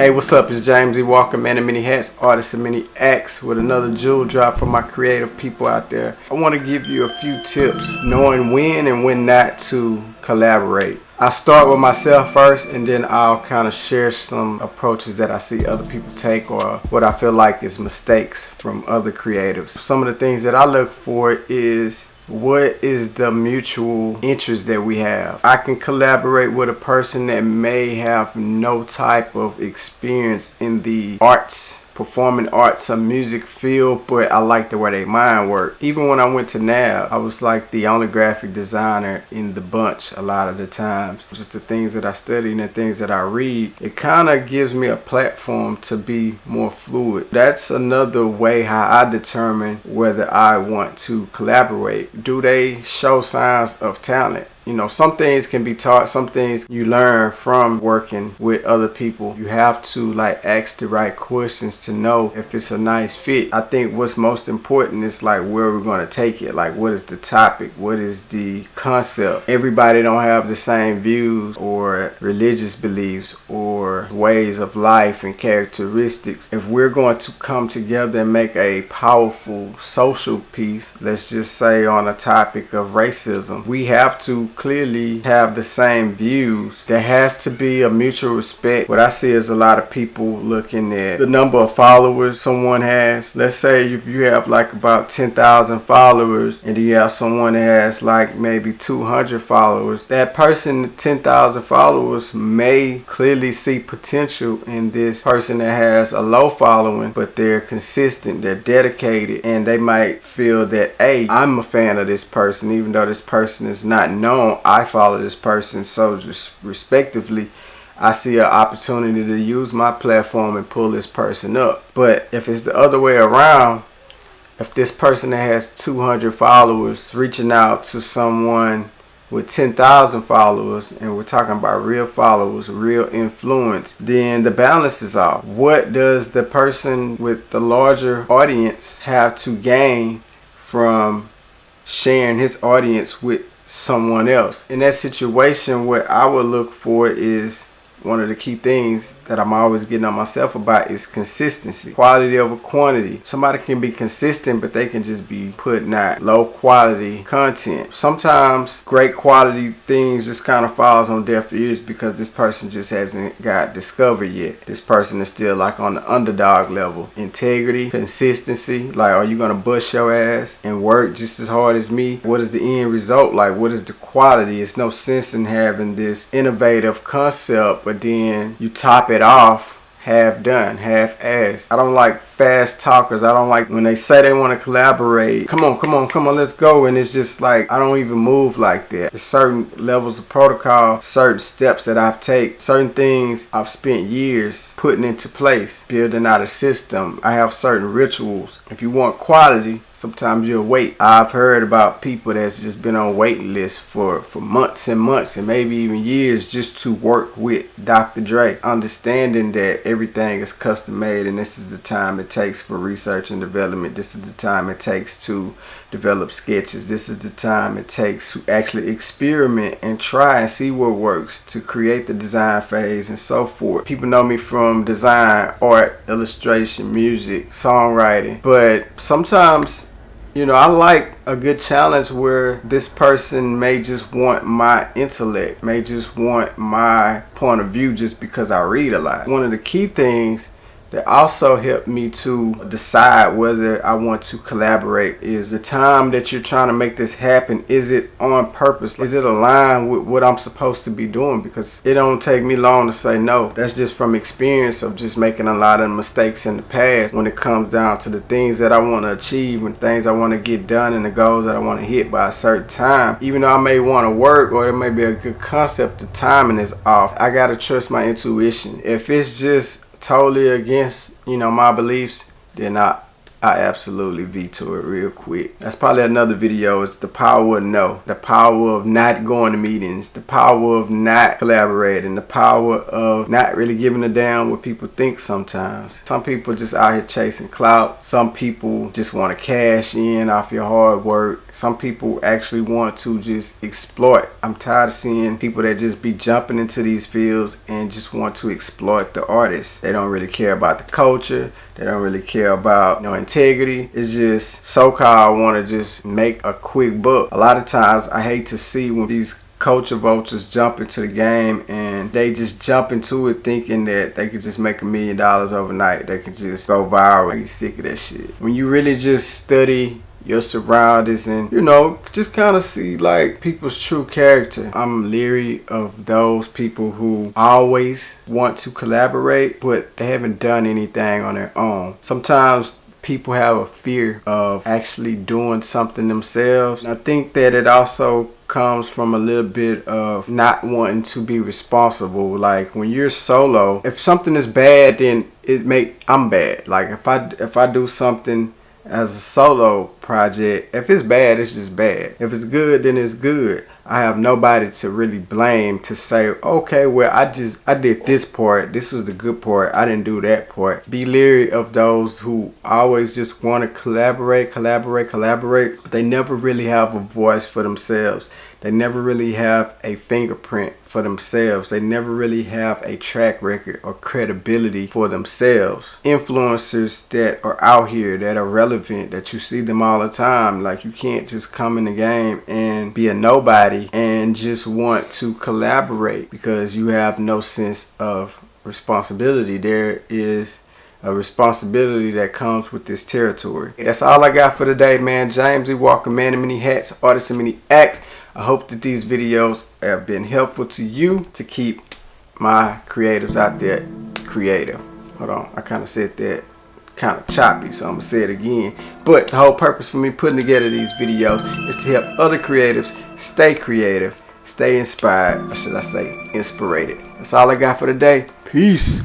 Hey, what's up? It's James E. Walker, man of many hats, artist of many acts, with another jewel drop for my creative people out there. I want to give you a few tips knowing when and when not to collaborate. I start with myself first, and then I'll kind of share some approaches that I see other people take, or what I feel like is mistakes from other creatives. Some of the things that I look for is, what is the mutual interest that we have? I can collaborate with a person that may have no type of experience in the arts, performing arts or music field, but I like the way they mind work. Even when I went to NAB, I was like the only graphic designer in the bunch a lot of the times. Just the things that I study and the things that I read, it kind of gives me a platform to be more fluid. That's another way how I determine whether I want to collaborate. Do they show signs of talent? You know, some things can be taught, some things you learn from working with other people. You have to ask the right questions to know if it's a nice fit. I think what's most important is where we're going to take it. What is the topic? What is the concept? Everybody don't have the same views or religious beliefs or ways of life and characteristics. If we're going to come together and make a powerful social piece, let's just say on a topic of racism, we have to clearly have the same views. There has to be a mutual respect. What I see is a lot of people looking at the number of followers someone has. Let's say if you have about 10,000 followers and you have someone that has maybe 200 followers, that person, 10,000 followers, may clearly see potential in this person that has a low following, but they're consistent, they're dedicated, and they might feel that, hey, I'm a fan of this person, even though this person is not known. I follow this person, so just respectively, I see an opportunity to use my platform and pull this person up. But if it's the other way around, if this person that has 200 followers reaching out to someone with 10,000 followers, and we're talking about real followers, real influence, then the balance is off. What does the person with the larger audience have to gain from sharing his audience with someone else? In that situation, what I would look for is, one of the key things that I'm always getting on myself about is consistency. Quality over quantity. Somebody can be consistent, but they can just be putting out low quality content. Sometimes great quality things just kind of falls on deaf ears because this person just hasn't got discovered yet. This person is still on the underdog level. Integrity, consistency. Are you gonna bust your ass and work just as hard as me? What is the end result? What is the quality? It's no sense in having this innovative concept, but then you top it off half done, half assed. I don't like fast talkers. I don't like when they say they want to collaborate. Come on, let's go. And it's just I don't even move like that. There's certain levels of protocol, certain steps that I've taken, certain things I've spent years putting into place, building out a system. I have certain rituals. If you want quality, sometimes you'll wait. I've heard about people that's just been on waiting lists for months and months and maybe even years just to work with Dr. Dre, understanding that everything is custom made, and this is the time it takes for research and development. This is the time it takes to develop sketches. This is the time it takes to actually experiment and try and see what works to create the design phase and so forth. People know me from design, art, illustration, music, songwriting, but sometimes I like a good challenge where this person may just want my intellect, may just want my point of view just because I read a lot. One of the key things that also helped me to decide whether I want to collaborate is the time that you're trying to make this happen. Is it on purpose? Is it aligned with what I'm supposed to be doing? Because it don't take me long to say no. That's just from experience of just making a lot of mistakes in the past when it comes down to the things that I want to achieve and things I want to get done and the goals that I want to hit by a certain time. Even though I may want to work or it may be a good concept, the timing is off. I got to trust my intuition. If it's just totally against my beliefs, then I absolutely veto it real quick. That's probably another video. It's the power of no, the power of not going to meetings, the power of not collaborating, the power of not really giving a damn what people think sometimes. Some people just out here chasing clout. Some people just want to cash in off your hard work. Some people actually want to just exploit. I'm tired of seeing people that just be jumping into these fields and just want to exploit the artists. They don't really care about the culture. They don't really care about integrity. It's just so-called want to just make a quick buck. A lot of times I hate to see when these culture vultures jump into the game and they just jump into it thinking that they could just make $1 million overnight. They could just go viral. I get sick of that shit. When you really just study your surroundings and just kind of see like people's true character. I'm leery of those people who always want to collaborate but they haven't done anything on their own. Sometimes people have a fear of actually doing something themselves. I think that it also comes from a little bit of not wanting to be responsible. Like when you're solo, if something is bad, then I'm bad. Like if I do something as a solo project, if it's bad, it's just bad. If it's good, then it's good. I have nobody to really blame to say, okay, well, I did this part. This was the good part. I didn't do that part. Be leery of those who always just want to collaborate, but they never really have a voice for themselves. They never really have a fingerprint for themselves. They never really have a track record or credibility for themselves. Influencers that are out here that are relevant, that you see them all the time. Like you can't just come in the game and be a nobody and just want to collaborate because you have no sense of responsibility. There is a responsibility that comes with this territory. That's all I got for today, man. James E. Walker, man in many hats, artist in many acts. I hope that these videos have been helpful to you to keep my creatives out there creative. Hold on, I kind of said that kind of choppy, so I'm gonna say it again. But the whole purpose for me putting together these videos is to help other creatives stay creative, stay inspired, or should I say inspirated. That's all I got for today. Peace.